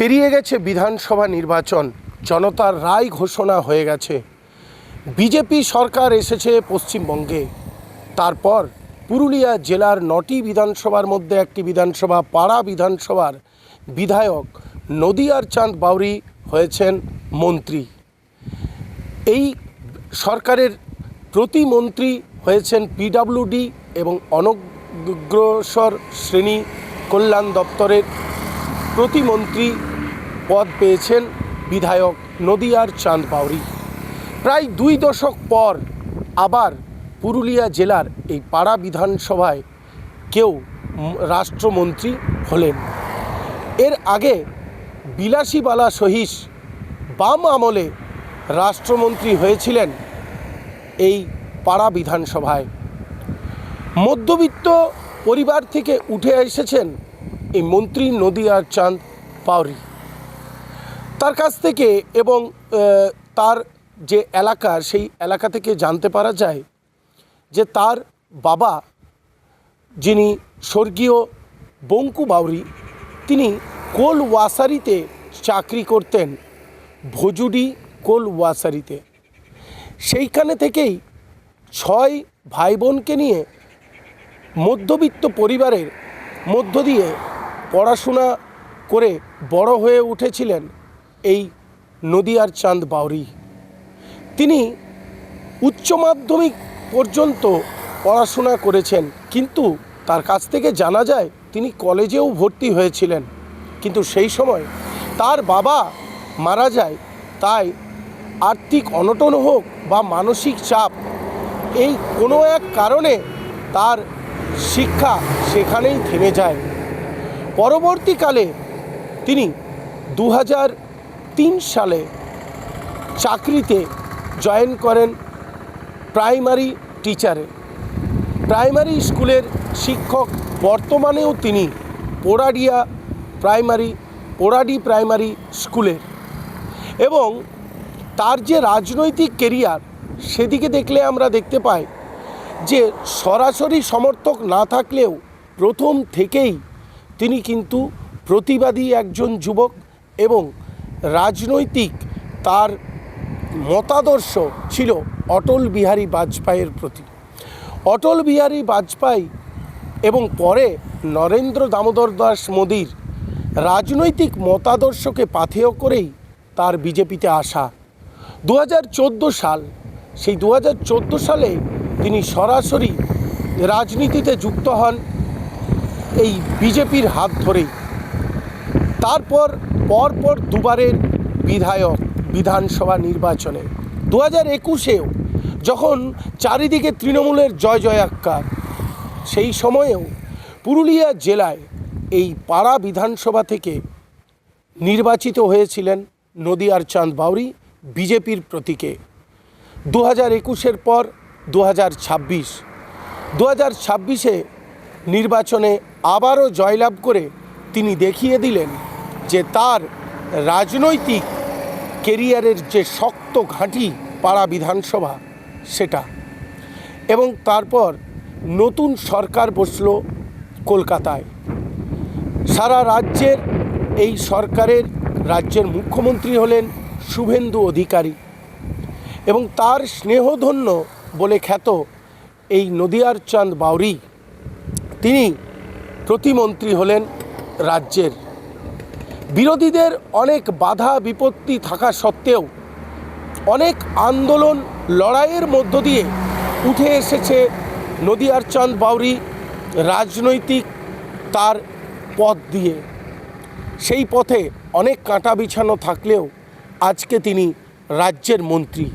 পেরিয়ে গেছে বিধানসভা নির্বাচন, জনতার রায় ঘোষণা হয়ে গেছে। বিজেপি সরকার এসেছে পশ্চিমবঙ্গে। তারপর পুরুলিয়া জেলার 9টি বিধানসভার মধ্যে একটি বিধানসভা পাড়া বিধানসভার বিধায়ক নদিয়ার চাঁদ বাউরি হয়েছেন মন্ত্রী। এই সরকারের প্রতিমন্ত্রী হয়েছেন পিডব্লিউডি এবং অনগ্রসর শ্রেণী কল্যাণ দপ্তরের প্রতিমন্ত্রী পদ পেয়েছেন বিধায়ক নদিয়ার চাঁদ বাউরি। প্রায় 2 দশক পর আবার পুরুলিয়া জেলার এই পাড়া বিধানসভায় কেউ রাষ্ট্রমন্ত্রী হলেন। এর আগে বিলাসীবালা সহিস বাম আমলে রাষ্ট্রমন্ত্রী হয়েছিলেন এই পাড়া বিধানসভায়। মধ্যবিত্ত পরিবার থেকে উঠে এসেছেন এই মন্ত্রী নদিয়ার চাঁদ বাউরি। তার কাছ থেকে এবং তার যে এলাকা, সেই এলাকা থেকে জানতে পারা যায় যে তার বাবা, যিনি স্বর্গীয় বঙ্কু বাউরি, তিনি কোল ওয়াসারিতে চাকরি করতেন, ভজুডি কোল ওয়াসারিতে। সেইখানে থেকেই 6 ভাই বোনকে নিয়ে মধ্যবিত্ত পরিবারের মধ্য দিয়ে পড়াশোনা করে বড় হয়ে উঠেছিলেন এই নদিয়ার চাঁদ বাউরি। তিনি উচ্চ মাধ্যমিক পর্যন্ত পড়াশোনা করেছেন, কিন্তু তার কাছ থেকে জানা যায় তিনি কলেজেও ভর্তি হয়েছিলেন, কিন্তু সেই সময় তার বাবা মারা যায়। তাই আর্থিক অনটন হোক বা মানসিক চাপ, এই কোনো এক কারণে তার শিক্ষা সেখানেই থেমে যায়। পরবর্তীকালে তিনি 2003 সালে চাকরিতে জয়েন করেন প্রাইমারি টিচারে, প্রাইমারি স্কুলের শিক্ষক। বর্তমানেও তিনি পোড়াডি প্রাইমারি স্কুলের। এবং তার যে রাজনৈতিক কেরিয়ার, সেদিকে দেখলে আমরা দেখতে পাই যে সরাসরি সমর্থক না থাকলেও প্রথম থেকেই তিনি কিন্তু প্রতিবাদী একজন যুবক এবং রাজনৈতিক তার মতাদর্শ ছিল অটল বিহারী বাজপেয়ীর প্রতি। অটল বিহারী বাজপেয়ী এবং পরে নরেন্দ্র দামোদর দাস মোদীর রাজনৈতিক মতাদর্শকে পাথেয় করেই তার বিজেপিতে আসা। 2014 সাল, সেই 2014 সালে তিনি সরাসরি রাজনীতিতে যুক্ত হন এই বিজেপির হাত ধরেই। তারপর পরপর দুবারের বিধায়ক বিধানসভা নির্বাচনে 2021-এও যখন চারিদিকে তৃণমূলের জয় জয়াক্কার, সেই সময়েও পুরুলিয়া জেলায় এই পাড়া বিধানসভা থেকে নির্বাচিত হয়েছিলেন নদিয়ার চাঁদ বাউরি বিজেপির প্রতীকে। 2021-এর পর 2026-এ নির্বাচনে আবারও জয়লাভ করে তিনি দেখিয়ে দিলেন যে তার রাজনৈতিক কেরিয়ারের যে শক্ত ঘাঁটি পাড়া বিধানসভা সেটা। এবং তারপর নতুন সরকার বসল কলকাতায়। সারা রাজ্যের এই সরকারের রাজ্যের মুখ্যমন্ত্রী হলেন শুভেন্দু অধিকারী এবং তার স্নেহধন্য বলে খ্যাত এই নদিয়ার চাঁদ বাউরি, তিনি প্রতিমন্ত্রী হলেন রাজ্যের। বিরোধীদের অনেক বাধা বিপত্তি থাকা সত্ত্বেও অনেক আন্দোলন লড়াইয়ের মধ্য দিয়ে উঠে এসেছে নদিয়ার চাঁদ বাউরি রাজনৈতিক তার পথ দিয়ে। সেই পথে অনেক কাঁটা বিছানো থাকলেও আজকে তিনি রাজ্যের মন্ত্রী।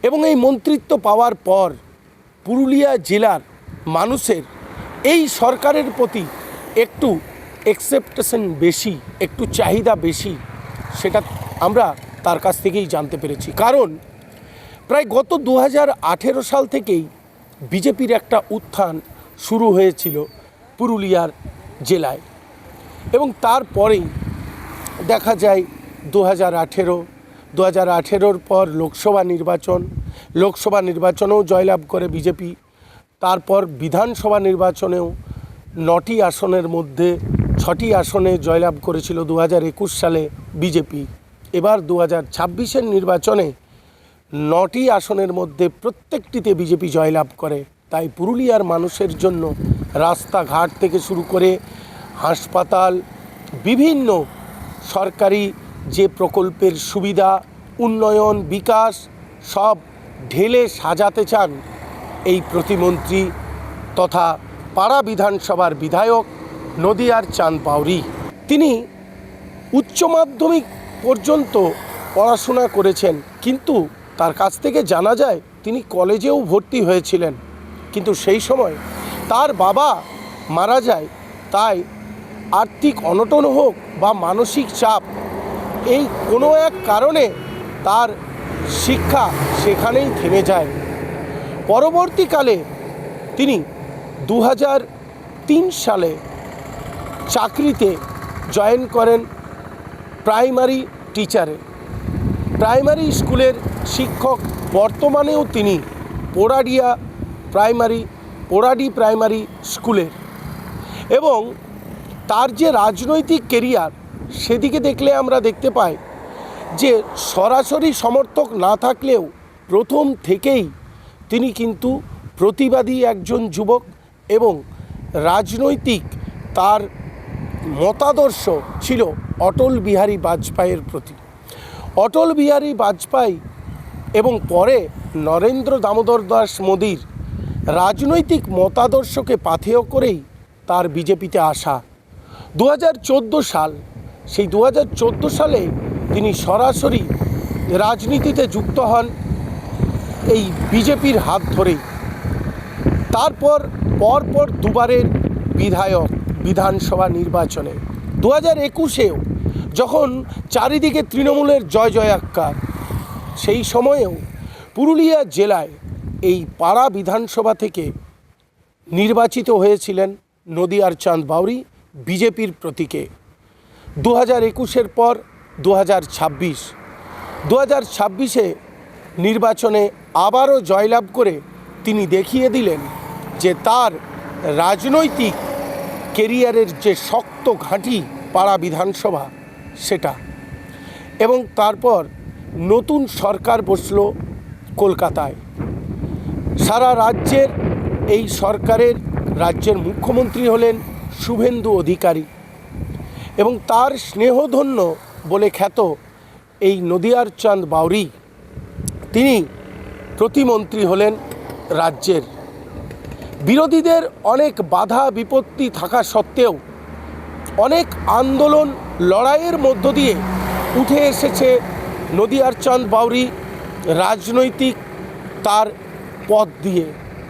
এবং এই মন্ত্রিত্ব পাওয়ার পর পুরুলিয়া জেলার মানুষের এই সরকারের প্রতি একটু এক্সেপ্টেশন বেশি, একটু চাহিদা বেশি, সেটা আমরা তার কাছ থেকেই জানতে পেরেছি। কারণ প্রায় গত 2018 সাল থেকেই বিজেপির একটা উত্থান শুরু হয়েছিল পুরুলিয়ার জেলায়। এবং তারপরেই দেখা যায় 2018-র পর লোকসভা নির্বাচনেও জয়লাভ করে বিজেপি। তারপর বিধানসভা নির্বাচনেও 9টি আসনের মধ্যে 6টি আসনে জয়লাভ করেছিল 2021 সালে বিজেপি। এবার 2026-এর নির্বাচনে 9টি আসনের মধ্যে প্রত্যেকটিতে বিজেপি জয়লাভ করে। তাই পুরুলিয়ার মানুষের জন্য রাস্তাঘাট থেকে শুরু করে হাসপাতাল, বিভিন্ন সরকারি যে প্রকল্পের সুবিধা, উন্নয়ন, বিকাশ সব ঢেলে সাজাতে চান এই প্রতিমন্ত্রী তথা পাড়া বিধানসভার বিধায়ক নদিয়ার চাঁদ বাউরি। তিনি উচ্চ মাধ্যমিক পর্যন্ত পড়াশোনা করেছেন, কিন্তু তার কাছ থেকে জানা যায় তিনি কলেজেও ভর্তি হয়েছিলেন, কিন্তু সেই সময় তার বাবা মারা যায়। তাই আর্থিক অনটন হোক বা মানসিক চাপ, এই কোনো এক কারণে তার শিক্ষা সেখানেই থেমে যায়। পরবর্তীকালে তিনি 2003 সালে চাকরিতে জয়েন করেন প্রাইমারি টিচারে, প্রাইমারি স্কুলের শিক্ষক। বর্তমানেও তিনি পোড়াডি প্রাইমারি স্কুলের। এবং তার যে রাজনৈতিক কেরিয়ার, সেদিকে দেখলে আমরা দেখতে পাই যে সরাসরি সমর্থক না থাকলেও প্রথম থেকেই তিনি কিন্তু প্রতিবাদী একজন যুবক এবং রাজনৈতিক তার মতাদর্শ ছিল অটল বিহারী বাজপেয়ীর প্রতি। অটল বিহারী বাজপেয়ী এবং পরে নরেন্দ্র দামোদর দাস মোদীর রাজনৈতিক মতাদর্শকে পাথেয় করেই তার বিজেপিতে আসা। 2014 সাল, সেই 2014 সালে তিনি সরাসরি রাজনীতিতে যুক্ত হন এই বিজেপির হাত ধরেই। তারপর পরপর দুবারের বিধায়ক বিধানসভা নির্বাচনে 2021-এও যখন চারিদিকে তৃণমূলের জয় জয়াক্কার, সেই সময়েও পুরুলিয়া জেলায় এই পাড়া বিধানসভা থেকে নির্বাচিত হয়েছিলেন নদিয়ার চাঁদ বাউরি বিজেপির প্রতীকে। 2021-এর পর 2026-এ নির্বাচনে আবারও জয়লাভ করে তিনি দেখিয়ে দিলেন যে তার রাজনৈতিক কেরিয়ারের যে শক্ত ঘাঁটি পাড়া বিধানসভা সেটা। এবং তারপর নতুন সরকার বসল কলকাতায়। সারা রাজ্যের এই সরকারের রাজ্যের মুখ্যমন্ত্রী হলেন শুভেন্দু অধিকারী এবং তার স্নেহধন্য বলে খ্যাত এই নদিয়ার চাঁদ বাউরি তিনি প্রতিমন্ত্রী হলেন রাজ্যের। বিরোধীদের অনেক বাধা বিপত্তি থাকা সত্ত্বেও অনেক আন্দোলন লড়াইয়ের মধ্য দিয়ে উঠে এসেছে নদিয়ার চাঁদ বাউরি রাজনৈতিক তার পথ দিয়ে।